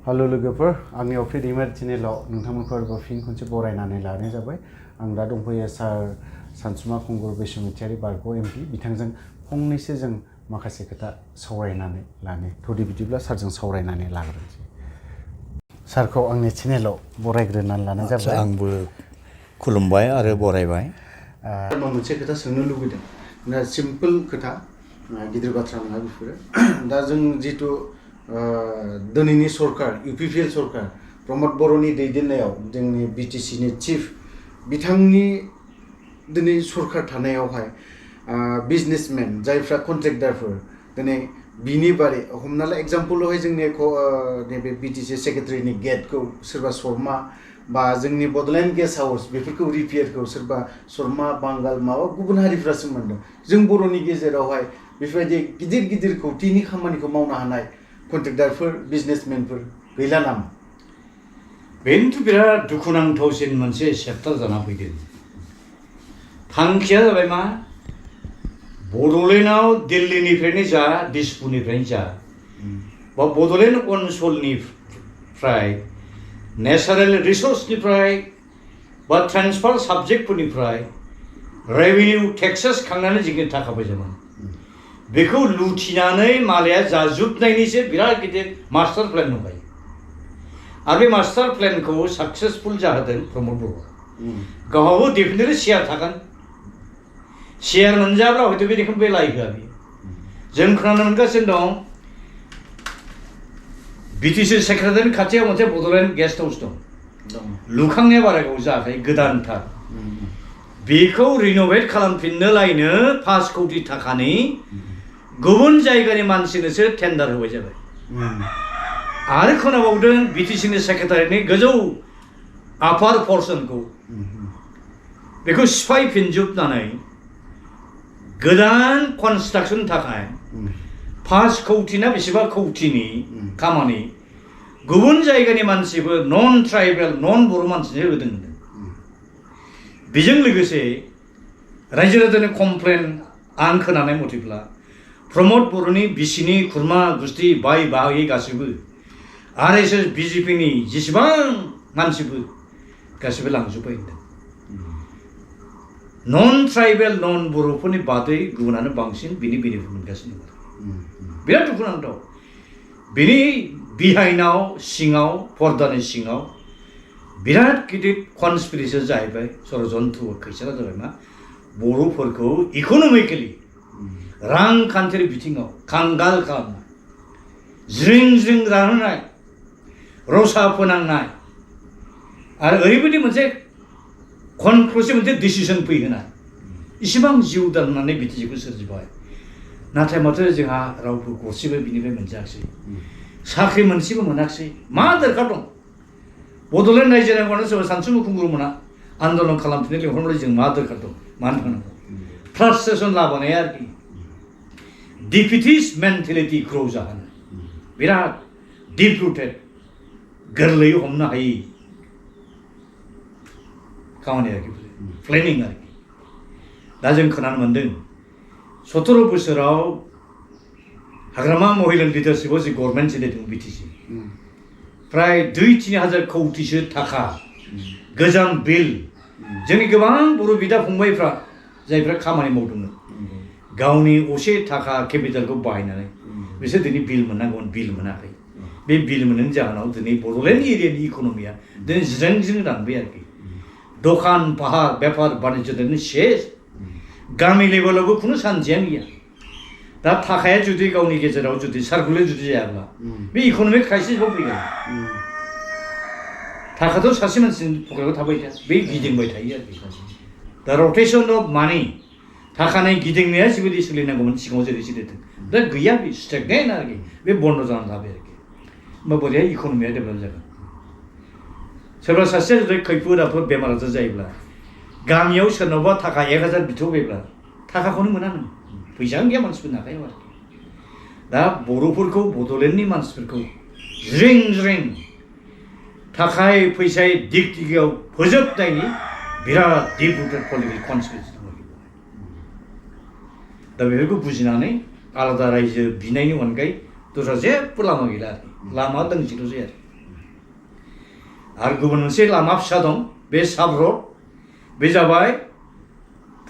Hello लोगोफोर आंनि अफ्रिद email चेनेलाव नोंथांमोनखौ फिन खनसे बरायनानै लानाय जाबाय आं दा दंफैयो सार सानसुमा खुंगुर बैसुमतियारि बारग' एमपि बिथांजों फंनैसो जों माखासे खोथा सावरायनानै लानो थौदि बिदिब्ला सारजों सावरायनानै लाग्रोनोसै सारखौ आंनि चेनेलाव बरायग्रोनानै लानाय जाबाय आंबो खुलुमबाय आरो बरायबाय मोनसे खोथा सोंनो लुबैदों दा सिम्पल खोथा गिदिर बाथ्रा नङा बेफोरो दा जों जितु दिनैनि सरकार इउपिपिएल सरकार प्रमद बर'नि दैदेननायाव जोंनि बिटिसिनि चिफ बिथांनि दिनै सरकार थानायावहाय बिजनेसमेन जायफ्रा कन्ट्रेक्टारफोर दिनै बिनि बारे हमना ला एग्जाम्पलावहाय जोंनि नैबे बिटिसि सेक्रेटारिनि गेटखौ सोरबा शर्मा बा जोंनि बड'लेण्ड गेस्ट हाउस बेफोरखौ रिपेयारखौ सोरबा शर्मा बांगाल माबा गुबुन हारिफ्रासो मोनदों जों बर'नि गेजेरावहाय बेफोरबायदि गिदिर गिदिर खौटिनि खामानिखौ मावनो हानाय कन्ट्रेक्टारफोर बिजनेसमेनफोर गैला नामा बेनोथ' बिराद दुखुनांथावसिन मोनसे चेप्टार जाना फैदों थांखिया जाबाय मा बड'लेण्डआव दिल्लीनिफ्रायनो जा दिसपुरनिफ्रायनो जा बा बड'लेण्ड ओनसोलनिफ्राय नेचारेल रिसोर्सनिफ्राय बा ट्रेन्सफार साबजेक्टफोरनिफ्राय रेभिनिउ टेक्सेस खांनानै जोंनि थाखा फैसामोन बेखौ लुथिनानै मालाया जाजोबनायनिसो बिराद गिदिर मास्टार प्लेन दंखायो आरो बे मास्टार प्लेनखौ साक्सेसफुल जाहोदों प्रमद बर'आ गावहाबो डेफिनेटलि शेयार थागोन शेयार मोनजाब्ला हयथ' बेखौ बे लाय होआ बियो जों खोनानो मोनगासिनो दं बिटिसि सेक्रेटारिनि खाथियाव मोनसे बड'लेण्ड गेस्ट हाउस दं लुखांनाया बारा गोबाव जायाखै गोदानथार बेखौ रिन'भेट खालामफिननो लायनो 5 कोटि थाखानि गुबुन जायगानि मानसिनोसो टेन्डार होबाय जाबाय आरो खोनाबावदों बिटिसिनि सेक्रेटारिनि गोजौ आपार पर्सनखौ बेखौ सिफायफिनजोबनानै गोदान कनस्ट्राक्सन थाखाय 5 कोटि ना बेसेबा कोटिनि खामानि गुबुन जायगानि मानसिबो नन ट्राइबेल नन बर' मानसिनो होदों बेजों लोगोसे रायजो राजानि कमप्लेन आं खोनानाय मथेब्ला प्रमद बर'नि बिसिनि खुरमा गुस्थि बाय बाहागि गासिबो आरएसएस बिजेपिनि जेसेबां मानसिफोर गासिबो लांजोब्बाय होनदों नन ट्राइबेल नन बर'फोरनि बादै गुबुनानो बांसिन बिनि बेनिफिट मोनगासिनो दं बिराद दुखुनांथाव बिनि बिहाइनाव सिङाव पर्दानि सिङाव बिराद गिदिर कनस्पिरेसि जाहैबाय षड़यन्त्र खैसारा जाबाय मा बर'फोरखौ इक'नमिकेलि रांखान्थियारि बिथिङाव खांगाल खालामनाय ज्रिं ज्रिं राहोनाय रसा फोनांनाय आरो ओरैबायदि मोनसे कनक्लुसिभ मोनसे डिसिसन फैहोनाय इसिबां जिउ दाननानै बिटिसिखौ सोरजिबाय नाथाय माथो जोंहा रावबो गरसेबो बिनिफ्राय मोनजायाखिसै साख्रि मोनसेबो मोनाखिसै मा दरखार दं बड'लेण्ड रायजो राजानो सोरबा सानसुमा खुंगुर मोना आन्दलन खालामफिननो लिंहरबाय जों मा दरखार दं मानो थांनांगौ फ्रास्ट्रेसन लाबोनाया आरोखि डिफिटिस्ट मेन्टेलिटि ग्र' जाहोनाय बिराद डिप रुटेड गोरलैयै हमनो हायि खामानि आरोखि प्लेनिं आरोखि दा जों खोनानो मोन्दों 17 बोसोराव हाग्रामा महिलानि लिडारशिपआव जि गभर्नमेन्ट सोलिदों बिटिसि प्राय 2-3 हाजार कोटिसो थाखा गोजाम बिल जोंनि गोबां बर' बिदा फंबायफ्रा जायफ्रा खामानि मावदोंमोन गावनि असे थाखा केपिटेलखौ बाहायनानै बिसोर दिनै बिल मोननांगौमोन बिल मोनाखै बे बिल मोननायनि जाहोनाव दिनै बड'लेण्ड एरियानि इक'नमिया दिनै ज्रें ज्रें रानबाय आरोखि दखान पाहार बेफार बानिज्य दिनै सेस गामि लेभेलावबो खुनु सान्थियानो गैया दा थाखाया जुदि गावनि गेजेराव जुदि सार्कुलेट जुदि जायाब्ला बे इक'नमिक क्राइसिसआव फैगोन थाखाथ' सासे मानसिनि पकेटाव थाबाय थाया बे गिदिंबाय थायो आरोखि दा रटेसन अफ मानि थाखानि गिदिंनाया जिबायदि सोलिनांगौमोन सिगाङाव जेरै सोलिदों दा गैया बे स्टेगनेन्ट आरोखि बे बन्द जानानै थाबाय आरोखि होमबा बोरैहाय इक'नमिया डेभेलप जागोन सोरबा सासेया जुदि खैफोद आफोद बेमार आजार जायोब्ला गामियाव सोरनावबा थाखा 1000 बिथ'बायब्ला थाखाखौनो मोना नों फैसायानो गैया मानसिफोरनि आखायाव आरोखि दा बर'फोरखौ बड'लेण्डनि मानसिफोरखौ ज्रिं ज्रिं थाखाय फैसाय दिग दिगियाव फोजोबनायनि बिराद डिप रुटेड पलिटिकेल कनस्पिरेसि दं दा बेफोरखौ बुजिनानै आलादा रायजो बिनायनि अनगायै दस्रा जेबो लामा गैला आरोखि लामा दोंसेल'सै आरो आरो गुबुन मोनसे लामा फिसा दं बे साब्रड बे जाबाय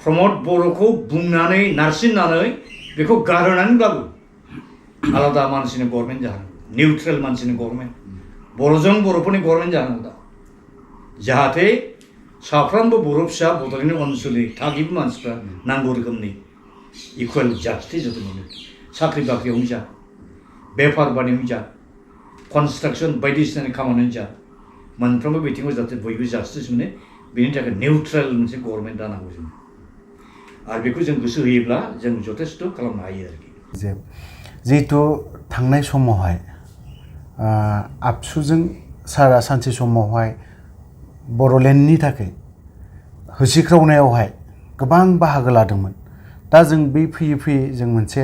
प्रमद बर'खौ बुंनानै नारसिननानै बेखौ गारहोनानैब्लाबो आलादा मानसिनि गभर्नमेन्ट जाहोन निउट्रेल मानसिनि गभर्नमेन्ट बर'जों बर'फोरनि गभर्नमेन्ट जाहोन दा जाहाथे साफ्रोमबो बर' फिसा बड'लेण्ड ओनसोलनि थागिबि मानसिफ्रा नांगौ रोखोमनि इकुवेल जास्टिस जाथे मोनो साख्रि बाख्रियावनो जा बेफार बानियावनो जा कनस्ट्राक्सन बायदिसिनानि खामानियावनो जा मोनफ्रोमबो बिथिङाव जाहाथे बयबो जास्टिस मोनो बेनि थाखाय निउट्रेल मोनसे गभर्नमेन्ट दानांगौ जों आरो बेखौ जों गोसो होयोब्ला जों जथेस्थ खालामनो हायो आरोखि जे जिहेतु थांनाय समावहाय आबसुजों सारा सानसे समावहाय बर'लेण्डनि थाखाय होसिख्रावनायावहाय गोबां बाहागो लादोंमोन दा जों बे फैयै फैयै जों मोनसे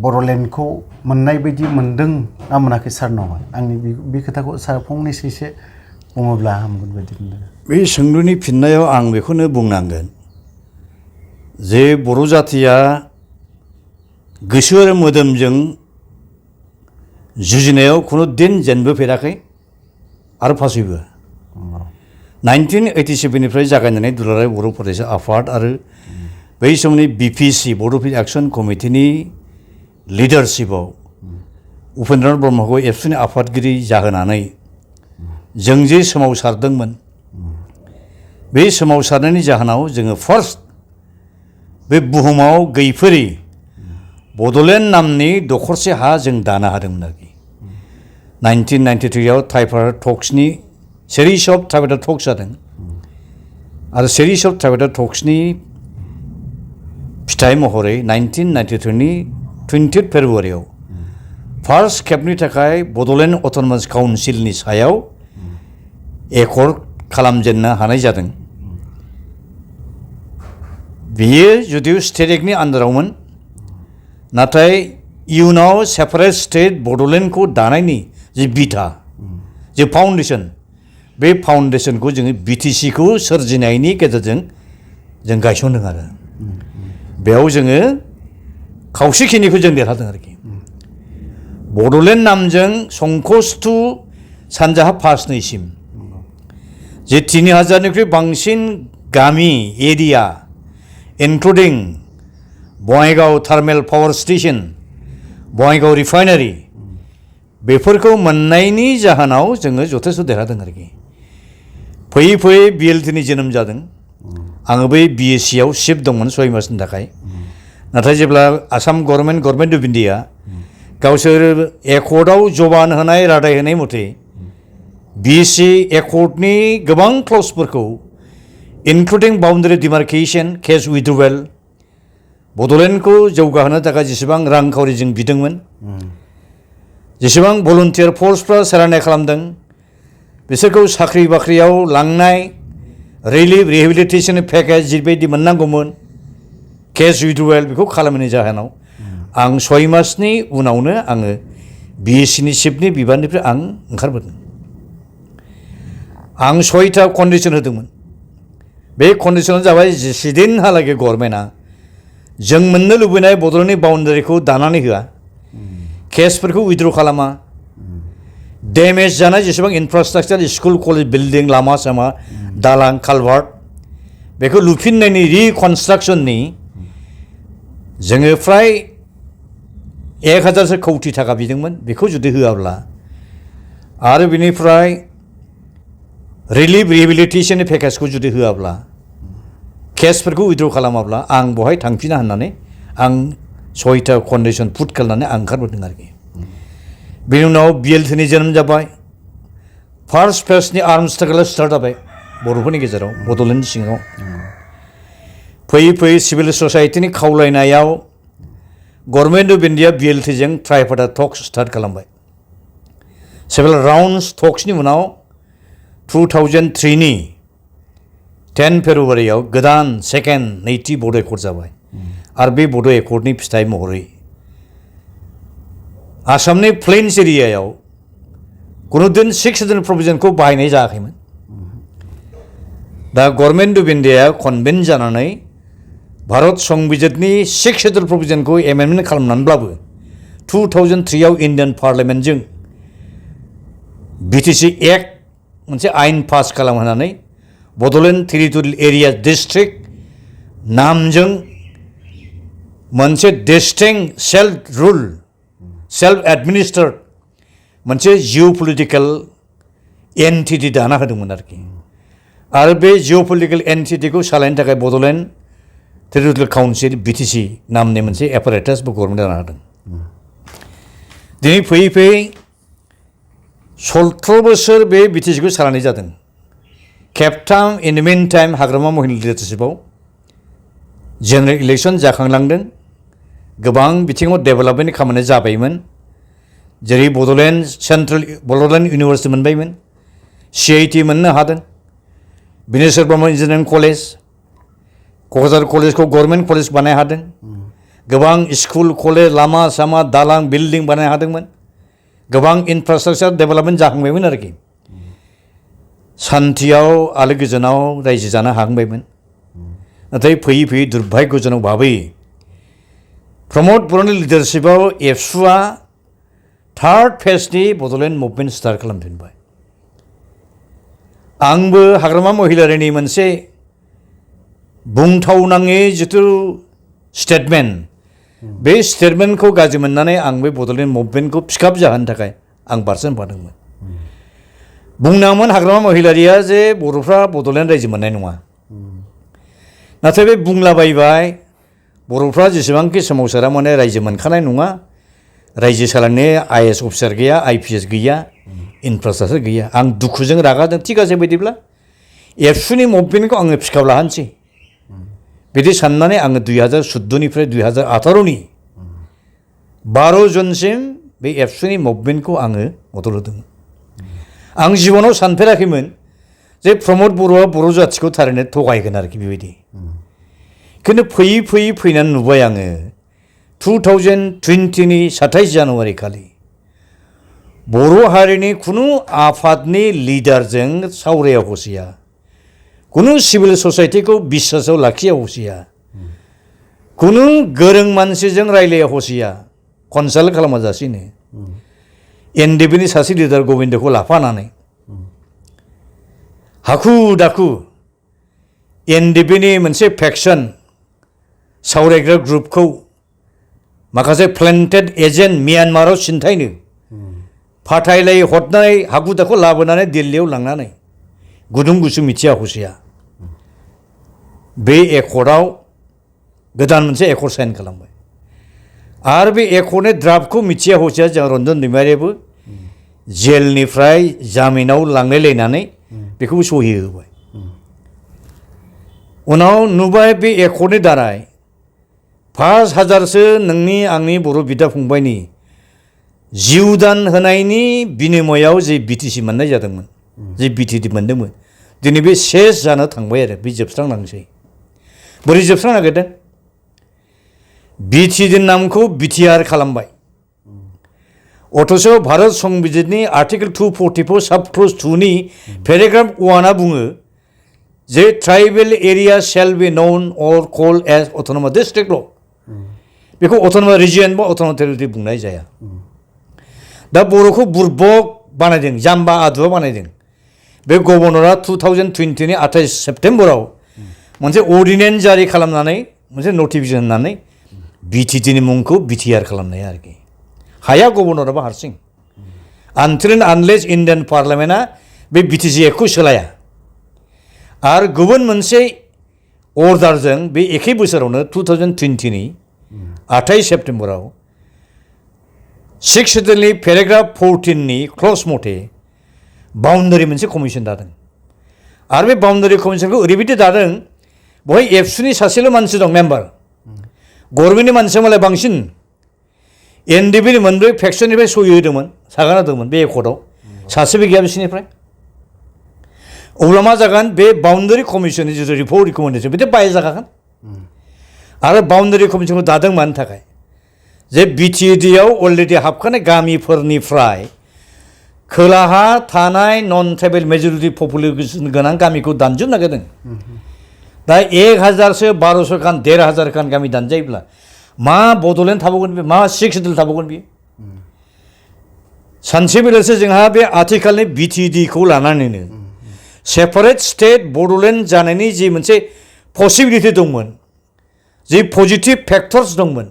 बर'लेण्डखौ मोननाय बायदि मोनदों ना मोनाखै सारनावहाय आंनि बे खोथाखौ सार फंनैसो एसे बुङोब्ला हामगोन बायदि मोनदों बे सोंलुनि फिननायाव आं बेखौनो बुंनांगोन जे बर' जाथिया गोसो आरो मोदोमजों जुजिनायाव खुनु दिन जेनबोफेराखै आरो फासयबो 1987 निफ्राय जागायनानै दुलाराय बर' फरायसा आफाद आरो बै समनि बिपिसि बड' एक्सन कमिटिनि लिडारशिपआव उपेन्द्रनाथ ब्रह्मखौ एबसुनि आफादगिरि जाहोनानै जों जे सोमावसारदोंमोन बे सोमावसारनायनि जाहोनाव जोङो फार्स्ट बे बुहुमाव गैफेरै बड'लेण्ड नामनि दखरसे हा जों दानो हादोंमोन आरोखि 1993 आव ट्राइफेडा टक्सनि सिरिज अफ ट्राइफेडा टक्स जादों आरो सिरिज अफ ट्राइफेडा टक्सनि फिथाइ महरै 1993 नि 20 फेब्रुवारियाव फार्स्ट खेबनि थाखाय बड'लेण्ड अट'नमास काउन्सिलनि सायाव एकर्ड खालामजेननो हानाय जादों बेयो जुदिव स्टेट एक्टनि आन्दारावमोन नाथाय इयुनाव सेपारेट स्टेट बड'लेण्डखौ दानायनि जि बिथा जे फाउन्डेसन बे फाउन्डेसनखौ जोङो बिटिसिखौ सोरजिनायनि गेजेरजों जों गायसनदों आरो बेयाव जोङो खावसेखिनिखौ जों देरहादों आरोखि बड'लेण्ड नामजों संकष्टु सानजाहा फासनैसिम जे 3000निख्रुइ बांसिन गामि area including Bongaigaon thermal power station Bongaigaon refinery बेफोरखौ मोननायनि जाहोनाव जोङो जथेस्थ देरहादों आरोखि फैयै फैयै बिएलटिनि जोनोम जादों आङो बै बिएससिआव शिफ्ट दंमोन 6 मासनि थाखाय नाथाय जेब्ला आसाम गभर्नमेन्ट अफ इन्डिया गावसोर एकर्डआव जबान होनाय रादाय होनाय मथे बिएससि एकर्डनि गोबां क्लजफोरखौ इनक्लुडिं बाउन्डारि डिमार्केशन केस विथड्रवेल बड'लेण्डखौ जौगाहोनो थाखाय जेसेबां रांखावरि जों बिदोंमोन जेसेबां भलुन्टियार फर्सफ्रा सेरेन्डार खालामदों बिसोरखौ साख्रि बाख्रियाव लांनाय रिलिफ रिहेबिलिटेसन पेकेज जिबायदि मोननांगौमोन केस विथड्रवेल बेखौ खालामनायनि जाहोनाव आं 6 मासनि उनावनो आङो बिएससिनि चिफनि बिबाननिफ्राय आं ओंखारबोदों आं 6था कन्डिसन होदोंमोन बे कन्डिसना जाबाय जेसेदिनहालागै गभर्नमेन्टआ जों मोननो लुबैनाय बड'लेण्डनि बाउन्डारिखौ दानानै होआ केसफोरखौ उइथड्र खालामा डेमेज जानाय जेसेबां इनफ्रास्ट्राक्चार स्कुल कलेज बिल्डिं लामा सामा दालां कालभार्ट बेखौ लुफिननायनि रिकनस्ट्राक्सननि जोङो फ्राय 1000 कौटि थाखा बिदोंमोन बेखौ जुदि होआब्ला आरो बिनिफ्राय रिलिफ रिहेबिलिटेसन पेकेजखौ जुदि होआब्ला केसफोरखौ उइथड्र खालामाब्ला आं बहाय थांफिना होननानै आं 6था कन्डिसन पुट खालामनानै आं ओंखारबोदों आरोखि बेनि उनाव बिएलटिनि जोनोम जाबाय फार्स्ट फेजनि आर्मस स्ट्रागल स्टार्ट जाबाय बर'फोरनि गेजेराव बड'लेण्डनि सिङाव फैयै फैयै सिभिल ससाइटिनि खावलायनायाव गभर्नमेन्ट अफ इन्डिया बिएलटिजों ट्राइफेडा टक्स स्टार्ट खालामबाय सेभेल राउन्डस टक्सनि उनाव 2003 नि 10 फेब्रुवारियाव गोदान सेकेन्ड नैथि बड' एकर्ड जाबाय आरो बे बड' एकर्डनि फिथाइ महरै आसामनि प्लेन्स एरियायाव कुनु दिन 6 शेड्युल प्रभिजनखौ बाहायनाय जायाखैमोन दा गभर्नमेन्ट अफ इन्डिया कनभिन्स जानानै भारत संबिजितनि 6 शेड्युल प्रभिजनखौ एमेन्डमेन्ट खालामनानैब्लाबो 2003 आव इन्डियान पार्लियामेन्टजों बिटिसि एक्ट मोनसे आयेन पास खालामहोनानै बड'लेण्ड टेरिटरियेल एरिया डिस्ट्रिक्ट नामजों मोनसे distinct self rule self administrate मोनसे जिअ'पलिटिकेल एन्टिटि दाना होदोंमोन आरोखि आरो बे जिअ'पलिटिकेल एन्टिटिखौ सालायनो थाखाय बड'लेण्ड टेरिटरियेल काउन्सिल बिटिसि नामनि मोनसे एपारेटासबो गभर्नमेन्ट दाना होदों दिनै फैयै फैयै 17 बोसोर बे बिटिसिखौ सालायनाय जादों खेबथाम इन द मिन टाइम हाग्रामा महिला लिडारशिपआव जेनेरेल इलेक्सन जाखांलांदों गोबां बिथिङाव डेभेलपमेन्टनि खामानि जाबायमोन जेरै बड'लेण्ड सेन्ट्रेल बड'लेण्ड इउनिभार्सिटि मोनबायमोन CIT मोननो हादों बिनेश्वर ब्रह्म इन्जिनियारिं कलेज क'क्राझार कलेजखौ गभर्नमेन्ट कलेज बानाय हादों गोबां स्कुल कलेज लामा सामा दालां बिल्डिं बानाय हादोंमोन गोबां इनफ्रास्ट्राक्चार डेभेलपमेन्ट जाखांबायमोन आरोखि सान्थियाव आलो गोजोनाव रायजो जानो हाहांबायमोन नाथाय फैयै फैयै दुर्भाग्यजनक भाबै प्रमद बर'नि लिडारशिपआव एबसुआ थार्ड फेजनि बड'लेण्ड मुभमेन्ट स्टार्ट खालामफिनबाय आंबो हाग्रामा महिलारिनि मोनसे बुंथावनाङै जिथु स्टेटमेन्ट बे स्टेटमेन्टखौ गाज्रि मोननानै आं बे बड'लेण्ड मुभमेन्टखौ पिकआप जाहोनो थाखाय आं बारसोमफादोंमोन बुंनांगौमोन हाग्रामा महिलारिया जे बर'फ्रा बड'लेण्ड रायजो मोननाय नङा नाथाय बे बुंलाबायबाय बर'फ्रा जेसेबांखि सोमावसारा माने रायजो मोनखानाय नङा रायजो सालायनाय IAS अफिसार गैया IPS गैया इनफ्रास्ट्राक्चार गैया आं दुखुजों रागाजों थिग আছে बायदिब्ला एबसुनि मुभमेन्टखौ आङो पिकआप लाहोनोसै बिदि साननानै आङो 2014 निफ्राय 2018नि 12 जनसिम बे एबसुनि मुभमेन्टखौ आङो मदद होदोंमोन आं जिबनाव सानफेराखैमोन जे प्रमद बर'आ बर' जाथिखौ थारैनो थगायगोन आरोखि बेबायदि खिन्थु फैयै फैयै फैनानै नुबाय आङो 2020 नि 27 जानुवारि खालि बर' हारिनि खुनु आफादनि लिडारजों सावराया हसिया खुनु सिभिल ससाइटिखौ बिश्वासाव लाखिया हसिया खुनु गोरों मानसिजों रायलाया हसिया कनसाल्ट खालामाजासिनो NDPनि सासे लिडार गबिन्दखौ लाफानानै हाखु दाखु NDPनि मोनसे फेक्सन सावरायग्रा ग्रुपखौ माखासे प्लेन्टेड एजेन्ट म्यानमाराव सिन्थायनो फाथायलाय हरनाय हाखु दाखु लाबोनानै दिल्लीयाव लांनानै गुदुं गुसु मिथिया हसिया बे एकर्डआव गोदान मोनसे एकर्ड साइन खालामबाय आरो बे एकर्डनि ड्राफ्टखौ मिथिया हसिया जों रन्जन दैमारियाबो जेलनिफ्राय जामिनाव लांलायलायनानै बेखौबो सहि होबाय उनाव नुबाय बे एकर्डनि दाराय 5000सो नोंनि आंनि बर' बिदा फंबायनि जिउदान होनायनि बिनिमयाव जे बिटिसि मोननाय जादोंमोन जे बिटिडि मोनदोंमोन दिनै बे सेस जानो थांबाय आरो बे जोबस्रांलांसै बोरै जोबस्रां नागिरदों बिटिडि नामखौ बिटिआर खालामबाय अथच भारत संबिजितनि आर्टिकल 244 सब क्लज 2 नि पेराग्राफ 1 बुङो जे tribal area shall be known और कल्ड एज अटोनोमास डिस्ट्रिक्ट ल बेखौ अटोनोमास रिजियन बा अटोनोमास टेरिटरि बुंनाय जाया दा बर'खौ बुरबक बानायदों जाम्बा आदुआ बानायदों बे गभर्नरा 2020 नि 28 सेप्टेम्बराव मोनसे अर्डिनेन्स जारि खालामनानै मोनसे नटिफिकेसन होनानै बिटिडिनि मुंखौ बिटिआर खालामनाय आरोखि हाया गभर्नराबो हारसिं आनटिल एन्ड आनलेस इन्डियान पार्लियामेन्टआ बे बिटिसि एक्टखौ सोलाया आरो गुबुन मोनसे अर्डारजों बे एखे बोसोरावनो 2020 नि 28 सेप्टेम्बराव 6 शेड्युलनि पेराग्राफ 14 नि क्लज मथे बाउन्डारि मोनसे कमिसन दादों आरो बे बाउन्डारि कमिसनखौ ओरैबायदि दादों बहाय एबसुनि सासेल' मानसि दं मेम्बार गभर्नमेन्टनि मानसिया मालाय बांसिन NDPनि मोनब्रै फेक्सननिफ्राय सहि होदोंमोन सागान होदोंमोन बे एकर्डआव सासेबो गैया बिसोरनिफ्राय अब्ला मा जागोन बे बाउन्डारि कमिसननि जिथु रिपर्ट रिकमेन्डेसन बेथ' बाय जाखागोन आरो बाउन्डारि कमिसनखौ दादों मानि थाखाय जे बिटिडिआव अलरेडि हाबखानाय गामिफोरनिफ्राय खोलाहा थानाय नन ट्राइबेल मेजरिटि पपुलेसन गोनां गामिखौ दानजोबनो नागिरदों दा 1000सो 1200 खान 1500 खान गामि दानजायोब्ला मा बड'लेण्ड थाबावगोन बे मा 6 शेड्युल थाबावगोन बियो सानसे बेलासे जोंहा बे आथिखालनि बिटिडिखौ लानानैनो सेपारेट स्टेट बड'लेण्ड जानायनि जि मोनसे पसिबिलिटि दंमोन, जि पजिटिभ फेक्टर्स दंमोन,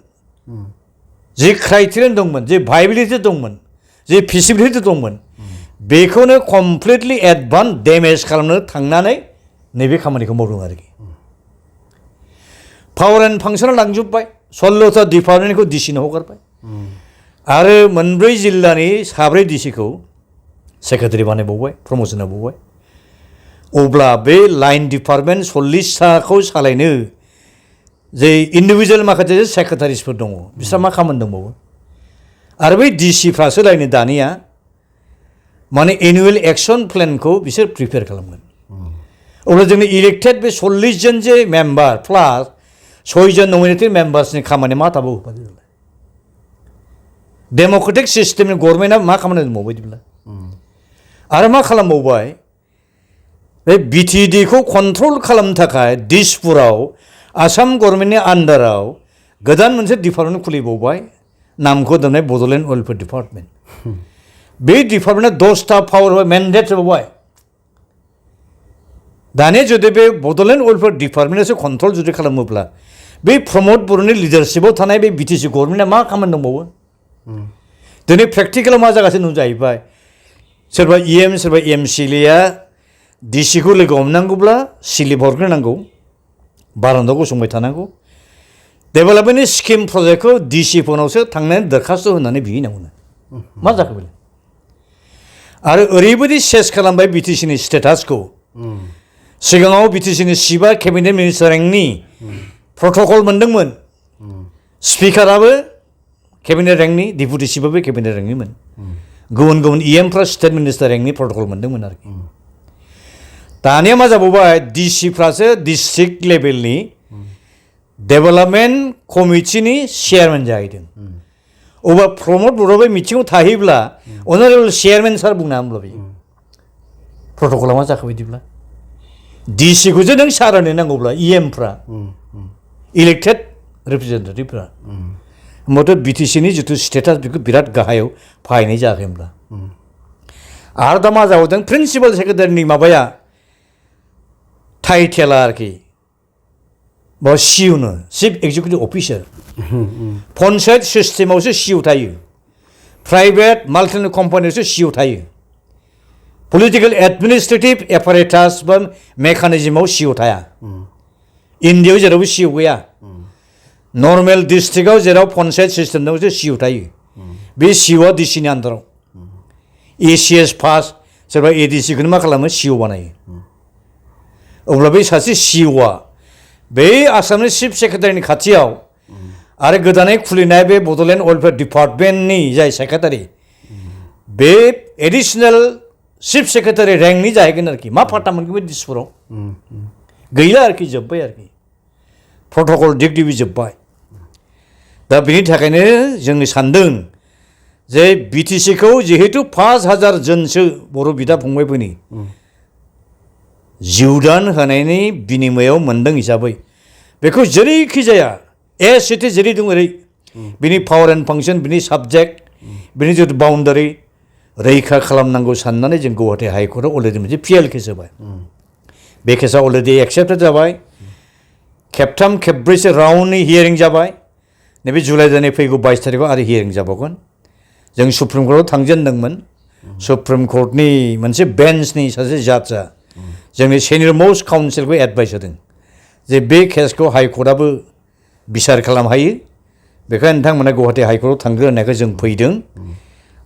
जि क्राइटेरिया दंमोन, जि भाइबिलिटि दंमोन, जि फिजिबिलिटि दंमोन, बेखौनो कमप्लिटलि एडभान्स डेमेज खालामनो थांनानै नैबे खामानिखौ मावदों आरोखि। पावार एन्ड फांसना लांजोब्बाय, 16टा डिपार्टमेन्टखौ डिसिनो हगारबाय आरो मोनब्रै जिल्लानि 4 डिसिखौ सेक्रेटारि बानायबावबाय, प्रम'सन होबावबाय। अब्ला बे लाइन डिपार्टमेन्ट 40टाखौ सालायनो जे इन्डिभिजुवेल माखासे सेक्रेटारिसफोर दङ, बिस्रा मा खामानि दंबावो? आरो बै डिसिफ्रासो लायनो दानिया माने एनुवेल एक्सन प्लेनखौ बिसोर प्रिपेयार खालामगोन। अब्ला जोंनि इलेक्टेड बे 40 जन जे मेम्बार प्लास 6 जन नमिनेटेड मेम्बार्सनि खामानि मा थाबावो? डेम'क्रेटिक सिस्टेमनि गभर्नमेन्टआ मा खामानि दंबावो बिदिब्ला? आरो मा खालामबावबाय? बे बिटिडिखौ कन्ट्रल खालामनो थाखाय दिसपुराव आसाम गभर्नमेन्टनि आन्डाराव गोदान मोनसे डिपार्टमेन्ट खुलिबावबाय, नामखौ दोननाय बड'लेण्ड वेलफेयार डिपार्टमेन्ट। बे डिपार्टमेन्टआ 10टा पावार होबाय, मेन्डेट होबाय। दानिया जुदि बे बड'लेण्ड वेलफेयार डिपार्टमेन्टआसो कन्ट्रल जुदि खालामोब्ला बे प्रमद बर'नि लिडारशिपआव थानाय बे बिटिसि गभर्नमेन्टआ मा खामानि दंबावो? दिनै प्रेक्टिकेलाव मा जागासिनो दं जाहैबाय, सोरबा इएम सोरबा एमसिएलएआ डिसिखौ लोगो हमनांगौब्ला सिलिप हरग्रोनांगौ, बारान्दायाव गसंबाय थानांगौ, डेभेलपमेन्टनि स्किम प्रजेक्टखौ डिसिफोरनावसो थांनानै दरखास्त होनानै बिहैनांगौनो। मा जाखो बेलाय? आरो ओरैबायदि सेस खालामबाय बिटिसिनि स्टेटासखौ, सिगाङाव बिटिसिनि 7 केबिनेट मिनिस्टार रेंकनि प्रट'कल मोनदोंमोन, स्पिकाराबो केबिनेट रेंकनि, डिपुटि चिफआबो केबिनेट रेंकनिमोन, गुबुन गुबुन इएमफ्रा स्टेट मिनिस्टार रेंकनि प्रट'कल मोनदोंमोन आरोखि। दानिया मा जाबावबाय? डिसिफ्रासो डिस्ट्रिक्ट लेभेलनि डेभेलपमेन्ट कमिटिनि चेयारमेन जाहैदों। अब्ला प्रमद बर'आ बे मिटिङाव थाहैब्ला अनारेबल चेयारमेन सार बुंना होमब्ला बे प्रट'कला मा जाखो बिदिब्ला? डिसिखौसो नों सार होनो नांगौब्ला इएमफ्रा इलेक्टेड रिप्रेजेन्टेटिभफ्रा, होमबाथ' बिटिसिनि जिथु स्टेटास बेखौ बिराद गाहायाव फाहायनाय जायाखै होमब्ला। आरो दा मा जाबावदों? प्रिन्सिपाल सेक्रेटारिनि माबाया टाइटेला आरोखि बा सिइउनो, चिफ एक्जिकिउटिभ अफिसार। पन्सायत सिस्टेमावसो सिइउ थायो, प्राइभेट माल्टिनेसनेल कम्पानियावसो सिइउ थायो, पलिटिकेल एडमिनिस्ट्रेटिभ एपारेटास बा मेकानिजमाव सिइउ थाया। इन्डियायाव जेरावबो सिइउ गैया। नर्मेल डिस्ट्रिक्टआव जेराव पन्सायत सिस्टेम दंसो सिइउ थायो, बे सिइउआ डिसिनि आन्दाराव। एसिएस पास सोरबा एडिसिखौनो मा खालामो? सिइउ बानायो। अब्ला बे सासे सिइउआ बे आसामनि चिफ सेक्रेटारिनि खाथियाव आरो गोदानै खुलिनाय बे बड'लेण्ड वेलफेयार डिपार्टमेन्टनि जाय सेक्रेटारि, बे एडिसनेल चिफ सेक्रेटारि रेंकनि जाहैगोन आरोखि। मा फाटा मोनगोन बे दिसपुराव? गैला आरोखि, जोब्बाय आरोखि, प्रट'कल दिगदिबि जोब्बाय। दा बेनि थाखायनो जोङो सान्दों जे बिटिसिखौ जिहेतु 5000 जनसो बर' बिदा फंबायफोरनि जिउदान होनायनि बिनिमयाव मोनदों हिसाबै बेखौ जेरैखि जाया एस इट इज जेरै दं ओरै बिनि पावार एन्ड फांसन, बिनि साबजेक्ट, बिनि जिथु बाउन्डारि रैखा खालामनांगौ साननानै जों गुवाहाटि हाइकर्टआव अलरेडि मोनसे पिएल केस होबाय। बे केसा अलरेडि एक्सेप्टेड जाबाय, खेबथाम खेब्रैसो राउन्डनि हियारिं जाबाय। नैबे जुलाइ दाननि फैगौ 22 तारिखआव आरो हियारिं जाबावगोन। जों सुप्रिम कर्टआव थांजेनदोंमोन। सुप्रिम कर्टनि मोनसे बेन्चनि सासे जाजआ जोंनि सिनियर मोस्ट काउन्सिलखौ एडभाइस होदों जे बे केसखौ हाइकर्टआबो बिसार खालामनो हायो, बेखायनो नोंथांमोना गुवाहाटि हाइकर्टआव थांग्रो होननायखौ जों फैदों।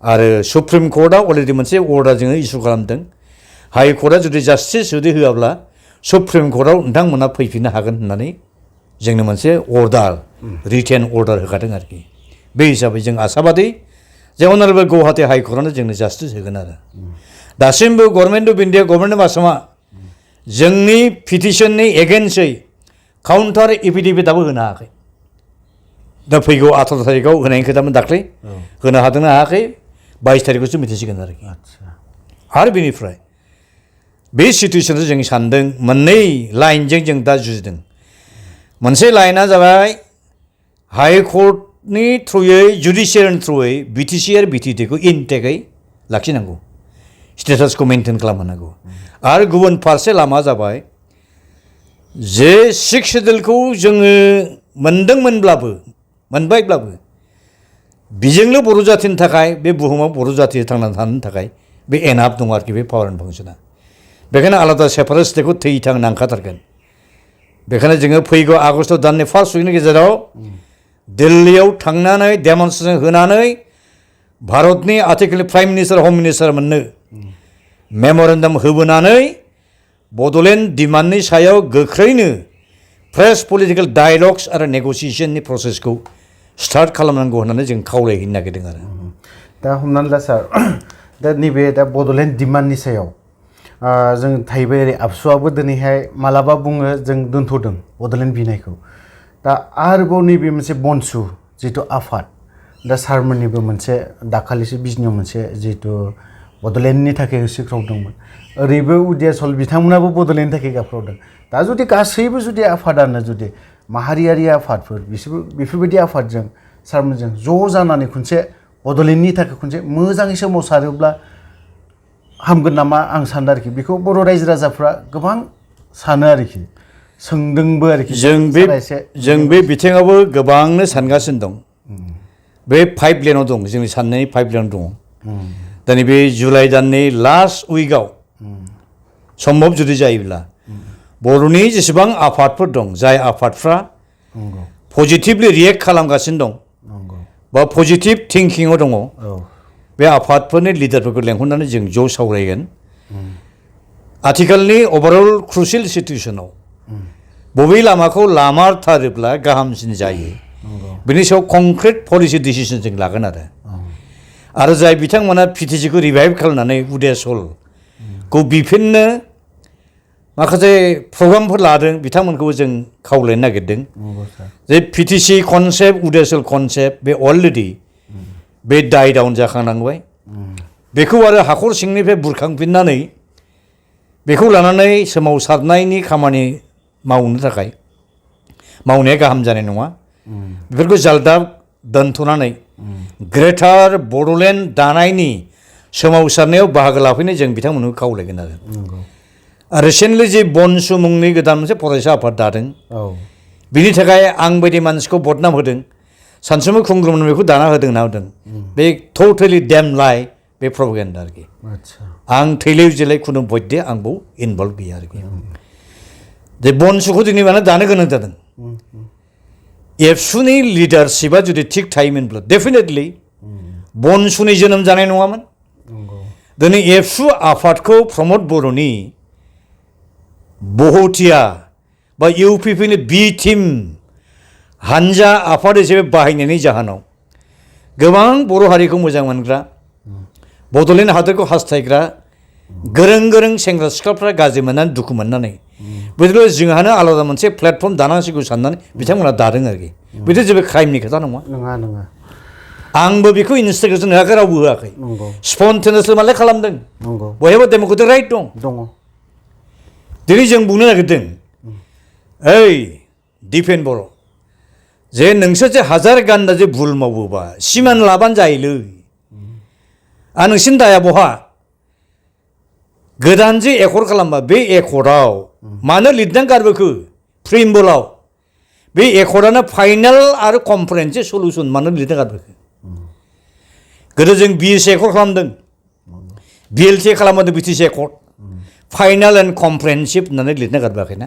आरो सुप्रिम कर्टआ अलरेडि मोनसे अर्डार जोङो इसु खालामदों। हाइकर्टआ जुदि जास्टिस जुदि होआब्ला सुप्रिम कर्टआव नोंथांमोना फैफिननो हागोन होननानै जोंनो मोनसे अर्डार, रिटेन अर्डार होखादों आरोखि। बे हिसाबै जों आसाबादि जे अनारेबल गुवाहाटि हाइकर्टआनो जोंनो जास्टिस होगोन आरो। दासिमबो government of India, government of आसामा जोंनि पिटिसननि एगेन्स्टै काउन्टार एफिडेभिट दाबो होनो हायाखै। दा फैगौ 18 तारिखआव होनायनि खोथामोन दाख्लै, होनो हादोंना हायाखै 22 तारिखआवसो मिथिसिगोन आरोखि। आरो बेनिफ्राय बे सिटुवेसनाव जों सान्दों मोननै लाइनजों जों दा जुजिदों। मोनसे लाइना जाबाय हाइकर्टनि थ्रुयै, जुडिसियेलनि थ्रुयै बिटिसि आरो बिटिडिखौ इनटेकै लाखिनांगौ स्टेटासखौ मेनटेन खालामनांगौ आरो गुबुन फारसे लामा जाबाय जे सिक्स सेडुलखौ जोङो मोनबायब्लाबो बेजोंल' बर' जाथिनि थाखाय बे बुहुमाव बर' जाथिया थांनानै थानो थाखाय बे एनाफ दं आरोखि बे पावार एन्ड फांसना बेखायनो आलादा सेपारेट स्टेटखौ थैथां नांखाथारगोन बेखायनो जोङो फैगौ आगष्ट दाननि फार्स्ट उइकनि गेजेराव दिल्लीयाव थांनानै डेमनस्ट्रेसन होनानै भारतनि आथिखालनि प्राइम मिनिस्टार हम मिनिस्टार मोननो मेम'रेन्डाम होबोनानै बड'लेण्ड डिमान्डनि सायाव गोख्रैनो फ्रेश पलिटिकेल डायलग्स आरो नेगसिएसननि प्रसेसखौ स्टार्ट खालामनांगौ होननानै जों खावलायहैनो नागिरदों आरो दा हमनानै ला सार दा नैबे दा बड'लेण्ड डिमान्डनि सायाव जों थाहैबाय ओरै आबसुआबो दिनैहाय मालाबा बुङो जों दोनथ'दों बड'लेण्ड बिनायखौ दा आरोबाव नैबे मोनसे बनसु जिथु आफाद दा सारमोननिबो मोनसे दाखालिसो बिजनियाव मोनसे जिथु बड'लेण्डनि थाखाय होसिख्रावदोंमोन ओरैबो उदियासल बिथांमोनाबो बड'लेण्डनि थाखाय गाबख्रावदों दा जुदि गासैबो जुदि आफादानो जुदि माहारियारि आफादफोर बेफोरबायदि आफादजों सारमोनजों ज' जानानै खनसे बड'लेण्डनि थाखाय खनसे मोजाङै सोमावसारोब्ला हामगोन नामा आं सानो आरोखि बेखौ बर' रायजो राजाफ्रा गोबां सानो आरोखि सोंदोंबो आरोखि जों बे बिथिङावबो गोबांनो सानगासिनो दं बे पाइपलाइनाव दं जोंनि साननायनि पाइपलाइनाव दङ दा नैबे जुलाइ दाननि लास्ट उइकआव सम्भब जुदि जायोब्ला बर'नि जेसेबां आफादफोर दं जाय आफादफ्रा पजिटिभलि रियेक्ट खालामगासिनो दं बा पजिटिभ थिंकिङाव दङ बे आफादफोरनि लिडारफोरखौ लेंहरनानै जों ज' सावरायगोन आथिखालनि अभारअल क्रुसियेल सिटुएसनाव बबे लामाखौ लामारथारोब्ला गाहामसिन जायो बिनि सायाव कंक्रिट पलिसि डिसिसन जों लागोन आरो जाय बिथांमोना पिटिसिखौ रिभाइभ खालामनानै उदियासलखौ बिफिननो माखासे प्रग्रामफोर लादों बिथांमोनखौबो जों खावलायनो नागिरदों जे पिटिसि कनसेप्ट उदियासल कनसेप्ट बे अलरेडि बे डाइ डाउन जाखांनांबाय बेखौ आरो हाखर सिंनिफ्राय बुरखांफिननानै बेखौ लानानै सोमावसारनायनि खामानि मावनो थाखाय मावनाया गाहाम जानाय नङा बेफोरखौ जालदाब दोनथ'नानै ग्रेटार बड'लेण्ड दानायनि सोमावसारनायाव बाहागो लाफैनो जों बिथांमोनखौ खावलायगोन आरो रिसेन्टलि जे बनसु मुंनि गोदान मोनसे फरायसा आफाद दादों बिनि थाखाय आं बायदि मानसिखौ बदनाम होदों सानसुमै खुंग्रुमनो बेखौ दाना होदों ना होदों बे टटेलि डेम लाइ बे प्रपेगेन्डा आरोखि आं थैले जिलाय खुनु बयदे आंबो इनभल्भ गैया आरोखि जे बनसुखौ जोंनि माने दानो गोनां जादों एबसुनि लिडारशिपआ जुदि थिग थायोमोनब्ला डेफिनेटलि बनसुनि जोनोम जानाय नङामोन दिनै एबसु आफादखौ प्रमद बर'नि बह'थिया बा इउपिपिनि बि टिम हानजा आफाद हिसाबै बाहायनायनि जाहोनाव गोबां बर' हारिखौ मोजां मोनग्रा बड'लेण्ड हादोरखौ हास्थायग्रा गोरों गोरों सेंग्रा सिख्लाफ्रा गाज्रि मोननानै दुखु मोननानै बिदिनो जोंहानो आलादा मोनसे प्लेटफर्म दानांसिगौ साननानै बिथांमोना दादों आरोखि बेथ' जेबो क्राइमनि खोथा नङा आंबो बेखौ इन्सटिगेसन होआखै रावबो होआखै स्पन्टेनियासलि मालाय खालामदों बयहाबो डेम'क्रेटिक राइट दं दिनै जों बुंनो नागिरदों ओइ दिपेन बर' जे नोंसोर जे हाजार गान्दा जे भुल मावोबा सिमान लाबानो जायोलै नोंसिनि दाया बहा गोदान जे एकर्ड खालामबा बे एकर्डआव मानो लिरनानै गारबोखो प्रिम्बलाव बे एकर्डआनो फाइनाल आरो कमप्रेहेन्सिभ सल्युसन मानो लिरनानै गारबोखो गोदो जों बिएसि एकर्ड खालामदों बिएलटि खालामदों बिटिसि एकर्ड फाइनाल एन्ड कमप्रेहेन्सिभ होननानै लिरनानै गारबोआखैना